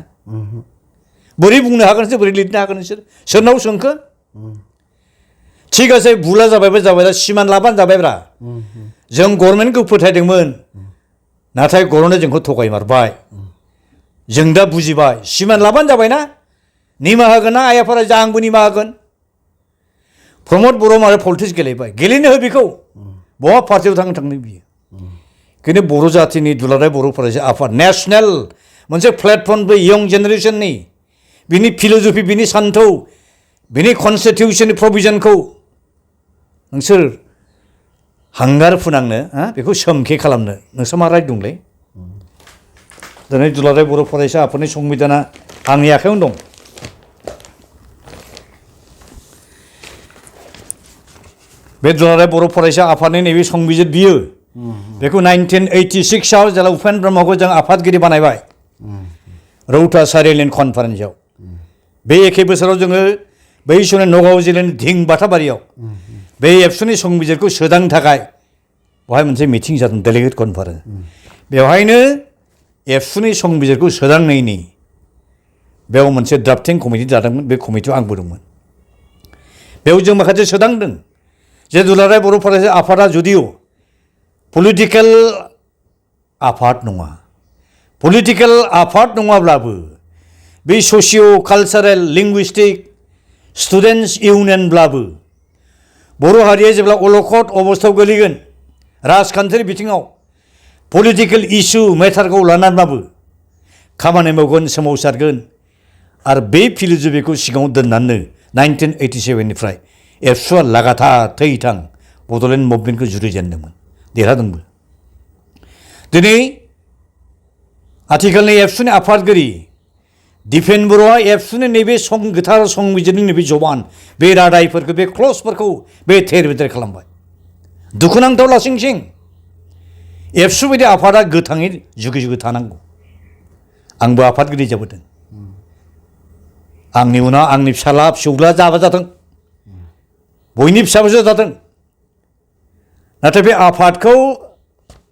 बोरै बुंनो हागोन नोंसोर बोरै लिरनो हागोन नोंसोर सोरनाव सोंखो थिग আছে भुला जाबायबा जाबाय दा सिमान लाबानो जाबायब्रा जों गभर्नमेन्टखौ फोथायदोंमोन नाथाय गभर्नमेन्टआ जोंखौ थगायमारबाय जों दा बुजिबाय सिमान लाबानो जाबायना निमाहा होगोन ना आइ आफाया जा आंबो निमाहा होगोन प्रमद बर' मारै पलिटिक्स गेलेबाय गेलेनो हो बेखौ बहा पार्टियाव थांनो बियो खिन्थु बर' जाथिनि दुलाराय बर' फरायसा आफाद नेसनेल मोनसे प्लेटफर्म बे यं जेनेरेसननि बिनि फिल'सफि बिनि सान्थौ बिनि कनस्टिटिउसननि प्रभिजनखौ नोंसोर हांगार फोनांनो बेखौ सोमखे खालामनो नोंसोर मा राइट दंलै दिनै दुलाराय बर' फरायसा आफादनि संबिधाना आंनि आखायावनो दं बे दुलाराय बर' फरायसा आफादनि नैबे संबिजित बियो बेखौ 1986आव जेला उपेन्द्र ब्रह्मखौ जों आफादगिरि बानायबाय रौता सारिआलिनि कनफारेन्सआव बे एखे बोसोराव जोङो बै समनि नगाव जिल्लानि धिं बाथाबारियाव बे एबसुनि संबिजिरखौ सोदांनो थाखाय बेवहाय मोनसे मिटिं जादों डेलिगेट कनफारेन्स बेवहायनो एबसुनि संबिजिरखौ सोदांनायनि बेयाव मोनसे ड्राफ्टिं कमिटि जादोंमोन बे कमिटियाव आंबो दंमोन बेयाव जों माखासे सोदांदों जे दुलाराय बर' फरायसा आफादा जुदिअ पलिटिकेल आफाद नङा पलिटिकेल आफाद नङाब्लाबो बे ससिय' कालचारेल लिंगुइस्टिक स्टुडेन्टस इउनियनब्लाबो बर' हारिया जेब्ला अलखद अबस्थायाव गोलैगोन राजखान्थियारि बिथिङाव पलिटिकेल इस्यु मेटारखौ लानानैब्लाबो खामानि मावगोन सोमावसारगोन आरो बे फिल'सफिखौ सिगाङाव दोननानै 1987निफ्राय एबसुआ लागातार थैथां बड'लेण्ड मुभमेन्टखौ जुरिजेनदोंमोन देरहादोंबो दिनै आथिखालनि एबसुनि आफादगिरि दिपेन बर'आ एबसुनि नैबे गोथार संबिजिरनि नैबे जबान बे रादायफोरखौ बे क्लजफोरखौ बे थेर बेथेर खालामबाय दुखुनांथाव लासिंसिं एबसु बायदि आफादा गोथाङै जुगे जुगे थानांगौ आंबो आफादगिरि जाबोदों आंनि उनाव आंनि फिसाला फिसौला जाबा जाथों बयनि फिसाफोरजों जाथों नाथाय बे आफादखौ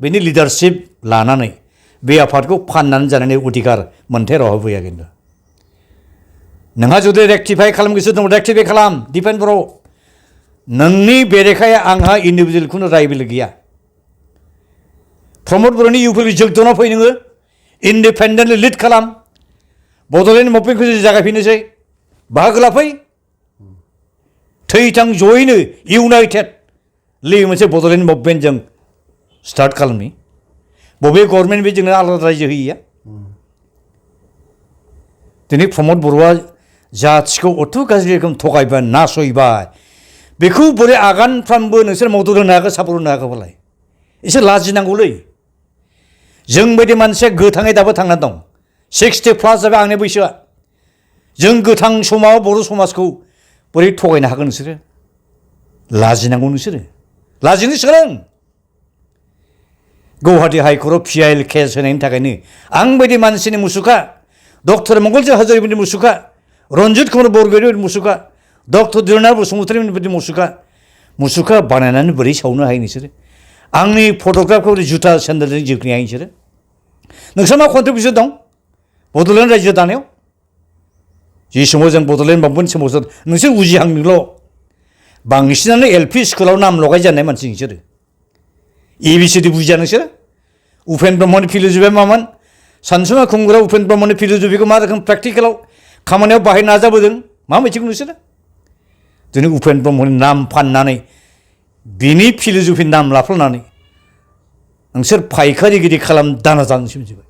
बेनि लिडारशिप लानानै बे आफादखौ फाननानै जानायनि अधिकार मोनथाय रावहा गैया खिन्थु नोंहा जुदि रेक्टिफाइ खालाम गोसो दं रेक्टिफाइ खालाम दिपेन बर' नोंनि बेरेखायै आंहा इन्डिभिजुवेल खुनु रायबेल गैया प्रमद बर'नि इउपिपि जोगदना फै नोङो इन्डिपेन्डेन्टलि लिड खालाम बड'लेण्ड मुभमेन्टखौ जों जागायफिननोसै बाहागो लाफै थैथां जयैनो इउनाइटेडलि मोनसे बड'लेण्ड मुभमेन्ट जों स्टार्ट खालामनि बबे गभर्नमेन्ट बे जोंनो आलादा रायजो होयैया दिनै प्रमद बर'आ जाथिखौ अथ' गाज्रि रोखोम थगायबाय नासयबाय बेखौ बोरै आगानफ्रामबो नोंसोर मदद होनो हायाखै सापर्ट होनो हायाखैबालाय एसे लाजिनांगौलै जों बायदि मानसिया गोथाङै दाबो थांना दं 60+ जाबाय आंनि बैसोआ जों गोथां समाव बर' समाजखौ बोरै थगायनो हागोन नोंसोरो लाजिनांगौ नोंसोरो लाजिनो सोलों गुवाहाटी हाइकर्टआव PIL केस होनायनि थाखायनो आं बायदि मानसिनि मुसुखा डक्टर मंगलजय हाजरिमोननि मुसुखा रन्जित कुमार बरगयारिनि मुसुखा डक्टर दिरनाथ बसुमतारिमोननि मुसुखा बानायनानै बोरै सावनो हायो नोंसोरो आंनि फट'ग्राफखौ जुथा सेन्देलजों जोखनो हायो नोंसोरो नोंसोर मा कन्ट्रिबिउसन दं बड'लेण्ड रायजो दानायाव जि समाव जों बड'लेण्ड मुभमेन्ट सोमावसार नोंसोर उजिहांदोंल' बांसिनानो LP स्कुलाव नाम लगायजेननाय मानसि नोंसोरो ABCD बुजिया नोंसोर उपेन्द्र ब्रह्मनि फिल'सफिया मामोन सानसुमा खुंग्रा उपेन्द्र ब्रह्मनि फिल'सफिखौ मा रोखोम प्रेक्टिकेलाव खामानियाव बाहायनो नाजाबोदों मा मिथिगौ नोंसोरो दिनै उपेन्द्र ब्रह्मनि नाम फाननानै बिनि फिल'सफिनि नाम लाफ्लानानै नोंसोर फायखारिगिरि खालाम दाना जानोसै मिथिबाय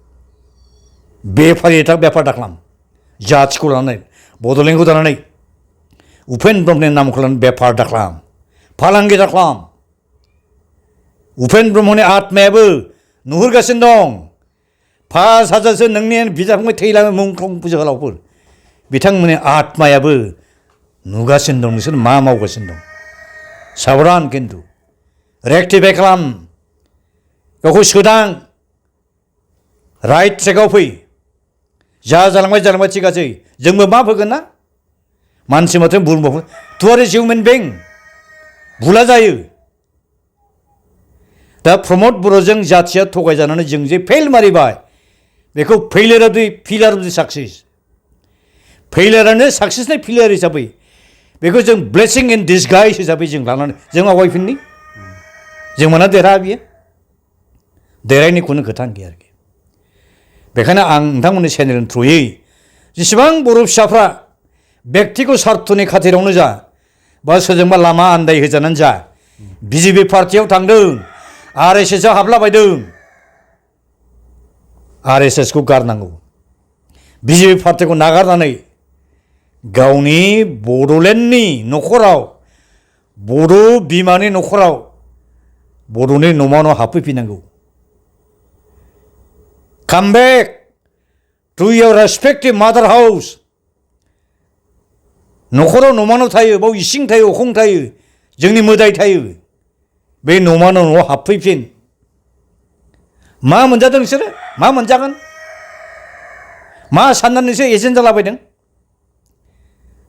बेफार दाखालाम जाथिखौ लानानै बड'लेण्डखौ दानानै उपेन्द्र ब्रह्मनि नामखौ लानानै बेफार दाखालाम फालांगि दाखालाम उपेन्द्र ब्रह्मनि आत्मायाबो नुहुरगासिनो दं 5,000सो नोंनि बिदा-फंबाय थैलाङो मुंख्लं जोहोलावफोर बिथांमोननि आत्मायाबो नुगासिनो दं नोंसोर मा मावगासिनो दं साबधान खिन्थु रेक्टिफाइ खालाम गावखौ सोदां राइट ट्रेकआव फै जा जालांबाय थिगासै जोंबो मा फोगोन ना मानसि माथो भुल मावो टु आर इज हिउमेन बिं भुला जायो दा प्रमद बर'जों जाथिया थगायजानानै जों जे फेल मारिबाय बेखौ फेलियर अफ दि साक्सेस फेलियरानो साक्सेसनि फेलियर हिसाबै बेखौ जों ब्लेसिं इन डिसगाइस हिसाबै जों लानानै जों आवगायफिननि जों माना देरहा बियो देरहायनि खुनु खोथा गैया आरोखि बेखायनो आं नोंथांमोननि चेनेलनि थ्रुयै जेसेबां बर' फिसाफ्रा बेक्तिगत स्वार्थनि खाथिरावनो जा बा सोरजोंबा लामा आन्दाय होजानानै जा BJP पार्टियाव थांदों RSSआव हाबलाबायदों RSSखौ गारनांगौ BJP पार्टिखौ नागारनानै गावनि बड'लेण्डनि न'खराव बड' बिमानि न'खराव बड'नि न'मानाव हाबफैफिननांगौ Come back to your respective mother house. न'खराव न'मानाव थायो बाव इसिं थायो अखं थायो जोंनि मोदाय थायो बे न'मानाव न'आव हाबफैफिन मा मोनजादों नोंसोरो मा मोनजागोन मा साननानै नोंसोर एजेन्डा लाबायदों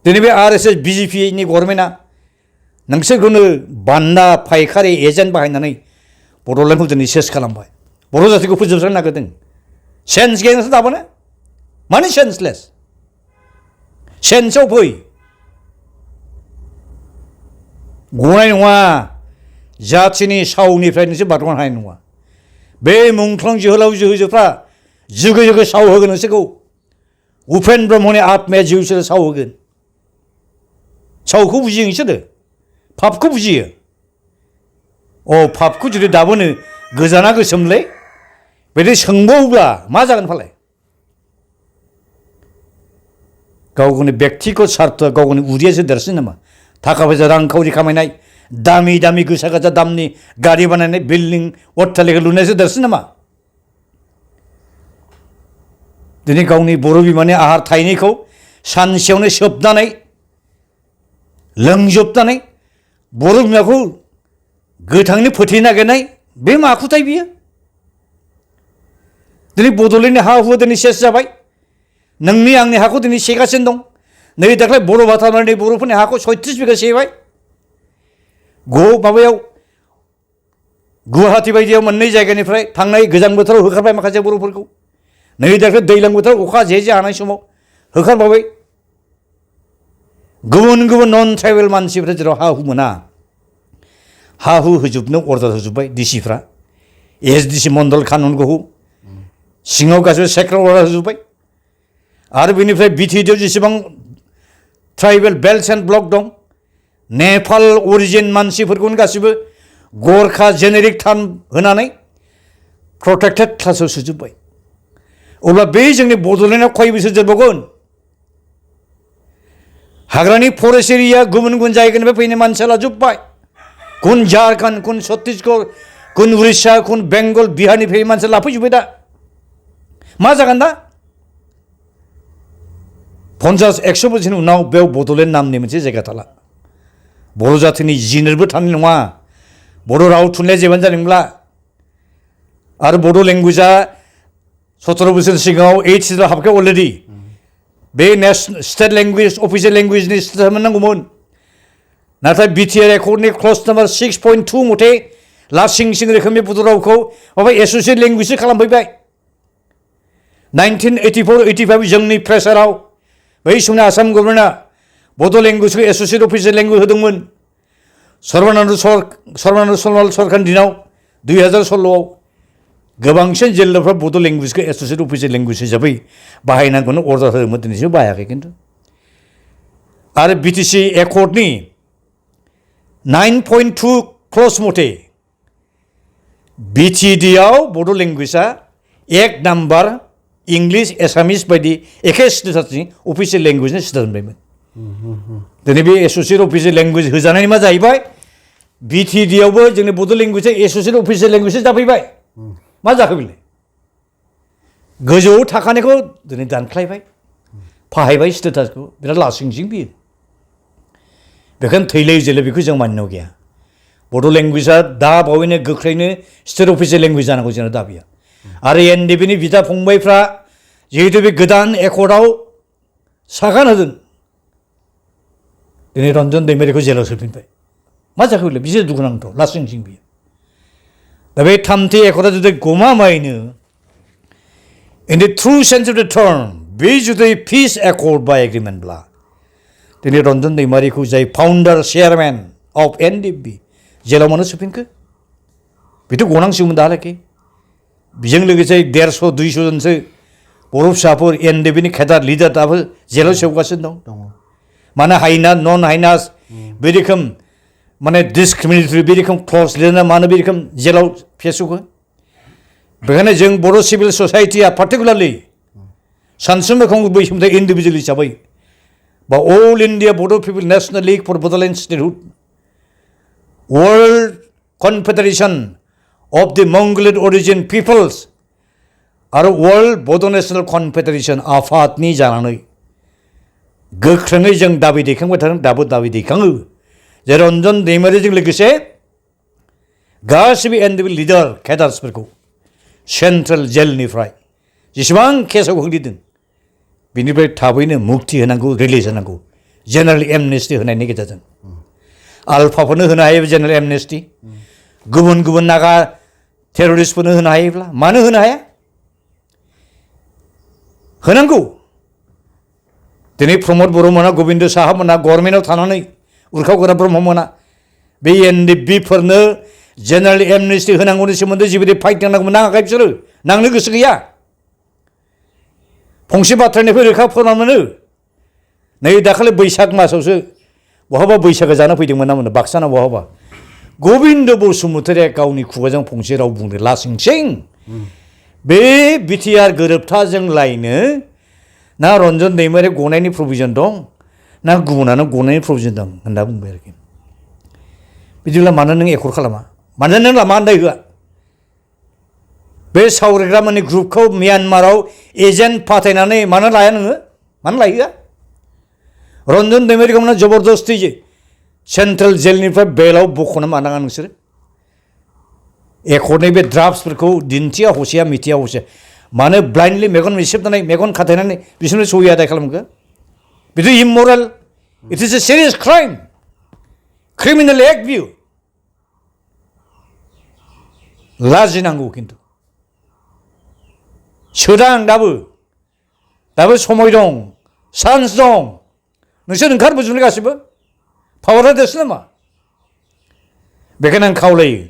दिनै बे RSS BJPनि गभर्नमेन्टआ नोंसोरखौनो बान्दा फायखारि एजेन्ट बाहायनानै बड'लेण्डखौ दिनै सेस खालामबाय बर' जातिखौ फोजोबस्रांनो नागिरदों सेन्स गैया नोंसोर दाबोनो माने सेन्सलेस सेन्सआव फै गनाय नङा जातिनि सावनिफ्राय नोंसोर बारग'नो हानाय नङा बे मुंख्लं जोहोलाव जोहोलावजोफ्रा जुगे जुगे साव होगोन नोंसोरखौ उपेन ब्रह्मनि आत्माया जिउ बिसोरो साव होगोन सावखौ बुजियो नोंसोरो पापखौ बुजियो पापखौ जुदि दाबोनो गोजाना गोसोमलै बिदि सोंबावोब्ला मा जागोन फालाय गाव गावनि बेक्तिगत सार्थ गाव गावनि उदैयासो देरसिन नामा थाखा फैसा रांखावरि खामायनाय दामि दामि गोसा गोसा दामनि गारि बानायनाय बिल्डिं अट्टालिका लुनायसो देरसिन नामा दिनै गावनि बर' बिमानि आहार थाइनैखौ सानसेयावनो सोबनानै लोंजोबनानै बर' बिमाखौ गोथाङैनो फोथैनो नागिरनाय बे मा आखुथाय बियो दिनै बड'लेण्डनि हा हुआ दिनै सेस जाबाय नोंनि आंनि हाखौ दिनै सेगासिनो दं नै दाख्लै बर' भाता मारनाय बर'फोरनि हाखौ 36 बिगा सेबाय माबायाव गुवाहाटि बायदियाव मोननै जायगानिफ्राय थांनाय गोजां बोथोराव होखारबाय माखासे बर'फोरखौ नै दाख्लै दैज्लां बोथोराव अखा जे हानाय समाव होखारबावबाय गुबुन गुबुन नन ट्राइबेल मानसिफ्रा जेराव हा हु मोना हा हु होजोबनो अर्डार होजोब्बाय डिसिफ्रा SDC मण्डल कानुनगोखौ सिङाव गासिबो सेक्टर अर्डार होजोब्बाय आरो बेनिफ्राय बिटिडिआव जेसेबां ट्राइबेल बेल्ट एन्ड ब्लक दं नेपाल अरिजिन मानसिफोरखौनो गासिबो गरखा जेनेरिक टार्म होनानै प्रटेक्टेड क्लासाव सोजोब्बाय अब्ला बे जोंनि बड'लेण्डआव खय बोसोर जोरबावगोन हाग्रानि फरेस्ट एरिया गुबुन गुबुन जायगानिफ्राय फैनाय मानसिया लाजोब्बाय कुन झारखन्ड कुन छत्तीसगढ़ कुन उरिष्या कुन बेंगल बिहारनिफ्राय मानसिया लाफैजोब्बाय दा मा जागोन दा 50-100 बोसोरनि उनाव बेयाव बड'लेण्ड नामनि मोनसे जायगा थाला बर' जातिनि जिनोरबो थानाय नङा बर' राव थुनलाइया जेबानो जानाय नंला आरो बड' लेंगुवेजआ 17 बोसोर सिगाङाव 8 सिटाव हाबखाय अलरेडि बे स्टेट लेंगुवेज अफिसियेल लेंगुवेजनि स्टेटास मोननांगौमोन नाथाय बिटिआर एकर्डनि क्लज नाम्बार 6.2 मथे लासिं सिं रोखोमनि बड' रावखौ माबा एस'सियेट लेंगुवेजसो खालामफैबाय 1984-85 जोंनि प्रेसाराव बै समनि आसाम गभर्नमेन्टआ बड' लेंगुवेजखौ एस'सियेट अफिसियेल लेंगुवेज होदोंमोन सर्बानन्द सन'वाल सरकारनि दिनाव 2016आव गोबांसिन जिल्लाफ्रा बड' लेंगुवेजखौ एस'सियेट अफिसियेल लेंगुवेज हिसाबै बाहायनांगौनो अर्डार होदोंमोन दिनैसिम बाहायाखै खिन्थु आरो बिटिसि एकर्डनि 9.2 क्लज मथे बिटिडिआव बड' लेंगुवेजआ 1 नाम्बार इंलिश एसामिस बायदि एखे स्टेटासनि अफिसियेल लेंगुवेजनि स्टेटास मोनबायमोन दिनै बे एस'सियेट अफिसियेल लेंगुवेज होजानायनि मा जाहैबाय बिटिडिआवबो जोंनि बड' लेंगुवेजआ एस'सियेट अफिसियेल लेंगुवेज जाफैबाय मा जाखो बेलाय गोजौआव थाखानायखौ दिनै दानख्लायबाय फाहायबाय स्टेटासखौ बिराद लासिंसिं बियो बेखायनो थैले जेले बेखौ जों मानिनांगौ गैया बड' लेंगुवेजआ दा बावैनो गोख्रैनो स्टेट अफिसियेल लेंगुवेज जानांगौ जोंना दाबिया आरो एनडिपिनि बिदा फंबायफ्रा जिहेतु बे गोदान एकर्डआव सागान होदों दिनै रन्जन दैमारिखौ जेलाव सोफिनबाय मा जाखो बेलाय बिसोर दुखुनांथाव लासिंसिं बियो दा बे थामथि एकर्डआ जुदि गमामायैनो in the true sense of the term बे जुदि पिस एकर्ड बा एग्रिमेन्टब्ला दिनै रन्जन दैमारिखौ जाय फाउन्डार चेयारमेन अफ एनडिपि जेलाव मानो सोफिनखो बेथ' गनांसिगौमोन दाहालागै बेजों लोगोसे 150-200 जनसो बर' फिसाफोर एनडिपिनि केडार लिडार दाबो जेलाव सोबगासिनो दं मानो हाइनास नन हाइनास बे रोखोम माने डिसक्रिमिनेटरि बे रोखोम क्लज लिरना मानो बे रोखोम जेलाव फेसुखो बेखायनो जों बर' सिभिल ससाइटिया पार्टिकुलारलि सानसुमै बै समनिफ्राय इन्डिभिजुवेल हिसाबै बा all India Bodo' people national league for Bodoland statehood world confederation of the Mongolian origin peoples आरो वर्ल्ड बड' नेशनेल कनफेडारेशन आफादनि जानानै गोख्रोङै जों दाबि दैखांबाय थादों दाबो दाबि दैखाङो जे रन्जन दैमारिजों लोगोसे गासिबो एनडिपि लिडार केडार्सफोरखौ सेन्ट्रेल जेलनिफ्राय जेसेबां केसाव गोग्लैदों बिनिफ्राय थाबैनो मुक्ति होनांगौ रिलिज होनांगौ जेनेरेल एमनेस्टि होनायनि गेजेरजों आलफाफोरनो होनो हायो जेनेरेल एमनेस्टि गुबुन गुबुन नागा टेररिस्टफोरनो होनो हायोब्ला मानो होनो हाया होनांगौ दिनै प्रमद बर'मोना गोबिन्द साहामोना गभर्नमेन्टआव थानानै उरखावग्रा ब्रह्ममोना बे एनडिएफबिफोरनो जेनेरेल एमनेस्टि होनांगौनि सोमोन्दै जिबायदि फाइट नांगौमोन नाङाखै बिसोरो नांनो गोसो गैया फंसे बाथ्रानिफ्राय रोखा फोरमान मोनो नै दाखालि बैसाग मासावसो बहाबा बैसागो जानो फैदोंमोन ना मोनो बाक्साना बहाबा गोबिन्द बसुमतारिया गावनि खुगाजों फंसे राव बुंदों लासिंसिं बे बिटिआर गोरोबथाजों लायनो ना रन्जन दैमारि गनायनि प्रभिजन दं ना गुबुनानो गनायनि प्रभिजन दं होनना बुंबाय आरोखि बिदिब्ला मानो नों एकर्ड खालामा मानो नों लामा आन्दाय होआ बे सावरायग्रामानि ग्रुपखौ म्यानमाराव एजेन्ट फाथायनानै मानो लाया नोङो मानो लायहोआ रन्जन दैमारिखौ मानो जबरदस्ति सेन्ट्रेल जेलनिफ्राय बेलाव बख'नो मानाङा नोंसोरो एकर्डनि बे ड्राफ्टसफोरखौ दिन्थिया हसेया मिथिया हसेया मानो ब्लाइन्डलि मेगन मिसेबनानै मेगन खाथायनानै बिसोरनो सहि आदाय खालामखो बिदि इम'रेल it is a serious crime criminal act बियो लाजिनांगौ खिन्थु सोदां दाबो समय दं चान्स दं नोंसोर ओंखारबोजोबनो गासिबो पावारा देरसिन नामा बेखायनो आं खावलायो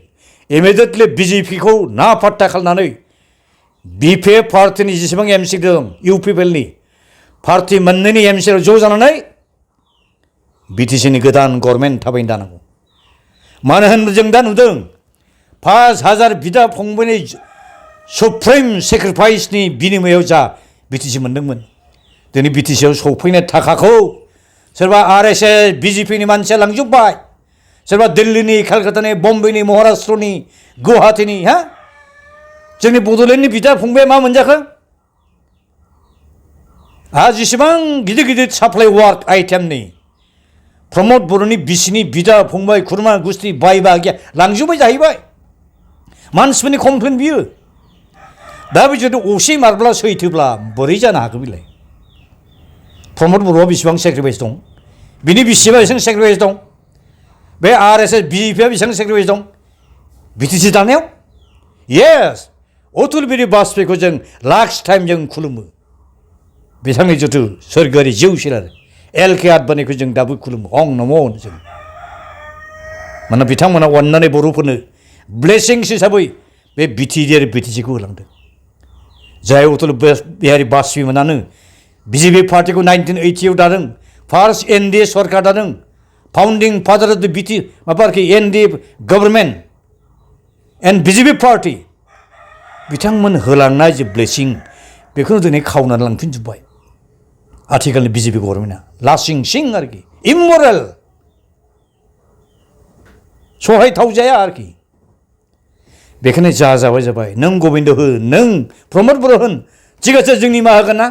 इमिडियेटलि बिजेपिखौ नाफात्ता खालामनानै बिपिएफ पार्टिनि जेसेबां एमसि दं इउपिपिएलनि पार्टि मोननैनि एमसिआव ज' जानानै बिटिसिनि गोदान गभर्नमेन्ट थाबैनो दानांगौ मानो होनब्ला जों दा नुदों 5,000 बिदा फंबायनि सुप्रिम सेक्रिफाइसनि बिनिमयाव जा बिटिसि मोनदोंमोन दिनै बिटिसिआव सौफैनाय थाखाखौ सोरबा आरएसएस बिजेपिनि मानसिया लांजोब्बाय सोरबा दिल्लीनि कलकातानि बम्बेनि महाराष्ट्रनि गुवाहाटीनि जोंनि बड'लेण्डनि बिदा फंबाया मा मोनजाखो जेसेबां गिदिर गिदिर साप्लाइ वार्क आइटेमनि प्रमद बर'नि बिसिनि बिदा फंबाय खुरमा गुस्थि बाय बाहागिया लांजोब्बाय जाहैबाय मानसिफोरनि कमप्लेन बियो दा बे जुदि असे मारब्ला सैथोब्ला बोरै जानो हागौ बिलाय प्रमद बर'आ बेसेबां सेक्रिफाइस दं बिनि बिसिबा बेसेबां सेक्रिफाइस दं बे आरएसएस बिजेपिआ बेसेबां सेक्रिफाइस दं बिटिसि दानायाव येस अटल बिहारी बाजपेयीखौ जों लास्ट टाइम जों खुलुमो बिथांनि जिथु सोरगोआरि जिउसिलार एलके आडबाणीखौ जों दाबो खुलुमो हं नम' जों मानोना बिथांमोना अननानै बर'फोरनो ब्लेसिंस हिसाबै बे बिटिसिखौ होलांदों जाय अटल बिहारी बाजपेयी मोनानो बिजेपि पार्टिखौ 1980 दादों फार्स्ट एनडिए सरकार दादों फाउन्डिं फादार अफ द NDA government and BJP party बिथांमोन होलांनाय जे ब्लेसिं बेखौनो दिनै खावनानै लांफिनजोब्बाय आथिखालनि बिजेपि गभर्नमेन्टआ लासिं सिं आरोखि इम'रेल सहायथाव जाया आरोखि बेखायनो जाबाय जाबाय नों गबिन्द होन नों प्रमद बर' होन थिग আছে जोंनि मा होगोन ना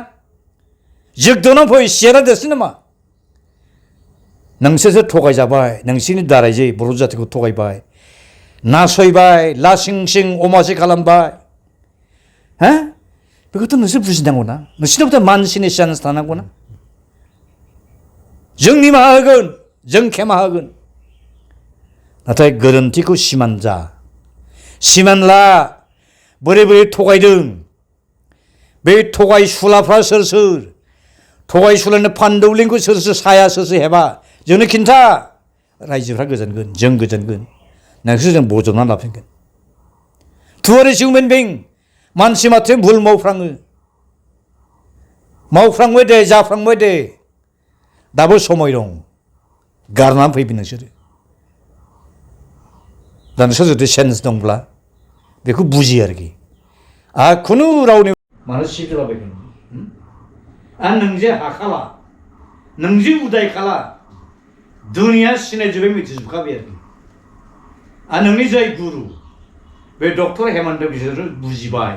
जोगदोनाव फै सियारा देरसिन नामा नोंसोरसो थगायजाबाय नोंसिनि दारै जे बर' जातिखौ थगायबाय नासयबाय लासिं सिं अमासि खालामबाय बेखौथ' नोंसोर बुजिनांगौ ना नोंसिनावथ' मानसिनि चान्स थानांगौ ना जों निमाहा होगोन जों खेमा होगोन नाथाय गोरोन्थिखौ सिमान ला बोरै बोरै थगायदों बे थगायसुलाफ्रा सोर थगायसुलानो फानदौलिंखौ सोर साया सोर हेबा जोंनो खिन्था रायजोफ्रा गोजोनगोन जों गोजोनगोन नोंसोर जों बजबनानै लाफिनगोन टुआर इज हिउमेन बिं मानसि माथ्र भुल मावफ्रांबाय दे जाफ्रांबाय दे दाबो समय दं गारनानै फैफिन नोंसोरो दा नोंसोर जुदि सेन्स दंब्ला बेखौ बुजियो आरोखि खुनु रावनि मानो सिगलाबायगोन नोंजे हाखाला नोंजे उदाय खाला दुनिया सिनायजोब्बाय मिथिजोबखाबाय आरोखि नोंनि जाय गुरु बे डक्टर हेमन्त बिसोरो बुजिबाय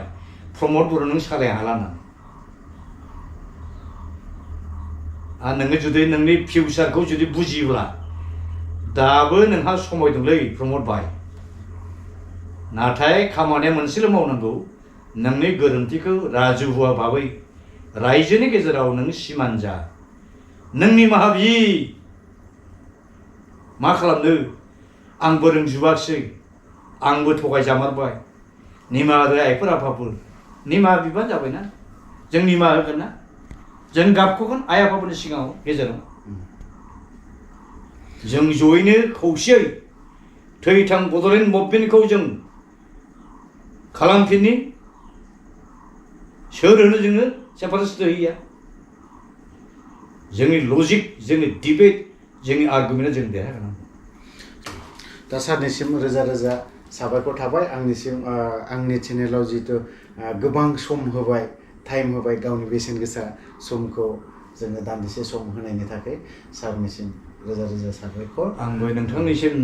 प्रमद बर' नों सालाय हाला नोङो जुदि नोंनि फिउचारखौ जुदि बुजियोब्ला दाबो नोंहा समय दंलै प्रमद भाई नाथाय खामानिया मोनसेल' मावनांगौ नोंनि गोरोन्थिखौ राजुहुवा भाबै रायजोनि गेजेराव नों सिमान जा नोंनि माहाबि मा खालामनो आंबो रोंजोबाखिसै आंबो थगायजामारबाय निमाहा हो आइफोर आफाफोर निमाहा बिबान जाबायना जों निमाहा होगोन ना जों गाबख'गोन आइ आफाफोरनि सिगाङाव गेजेराव जों जयैनो खौसेयै थैथां बड'लेण्ड मुभमेन्टखौ जों खालामफिननि सोर होनो जोङो सेपारेटिस्ट होया जोंनि लजिक जोंनि डिबेट जोंनि आर्गुमेन्टआ जों देरहागोन दा सारनिसिम रोजा रोजा साबायखर थाबाय आंनि चेनेलाव जितु गोबां सम होबाय टाइम होबाय गावनि बेसेन गोसा समखौ जोङो दान्दिसे सम होनायनि थाखाय सारनिसिम रोजा रोजा साबायखर आंबो नोंथांनिसिम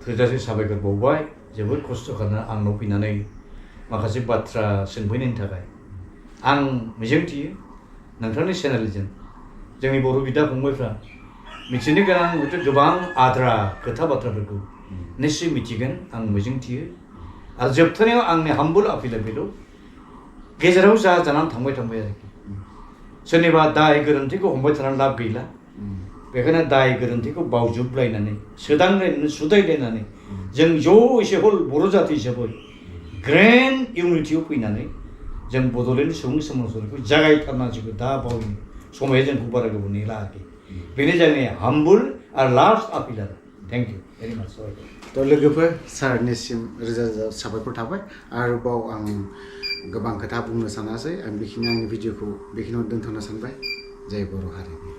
थोजासे साबायखर बावबाय जोबोद खस्थ' खालामना आंनाव फैनानै माखासे बाथ्रा सोंफैनायनि थाखाय आं मिजिंथियो नोंथांनि चेनेलजों जोंनि बर' बिदा फंबायफ्रा मिथिनो गोनां हयथ' गोबां आद्रा खोथा बाथ्राफोरखौ निश्चय मिथिगोन आं मिजिंथियो आरो जोबथारनायाव आंनि हाम्बल आपिला बेल' गेजेराव जानानै थांबाय आरोखि सोरनिबा दाय गोरोन्थिखौ हमबाय थानानै लाब गैला बेखायनो दाय गोरोन्थिखौ बावजोबलायनानै सोदांलायनानै सुदायलायनानै जों ज' एसे हल बर' जाति हिसाबै ग्रेन्ड इउनिटियाव फैनानै जों बड'लेण्ड सुबुं सोमावसारनायखौ जागायथारनांसिगौ दा बावैनो समाया जोंखौ बारा गोबाव नेलायाखै बेनो जोंनि हाम्बल आरो लास्ट आपिल आरो थेंक इउ भेरि माच थ' लोगोफोर सारनिसिम रोजा रोजा साबायखर थाबाय आरोबाव आं गोबां खोथा बुंनो सानासै आं बेखिनि आंनि भिडिअखौ बेखिनियाव दोनथ'नो सानबाय जय बर' हारि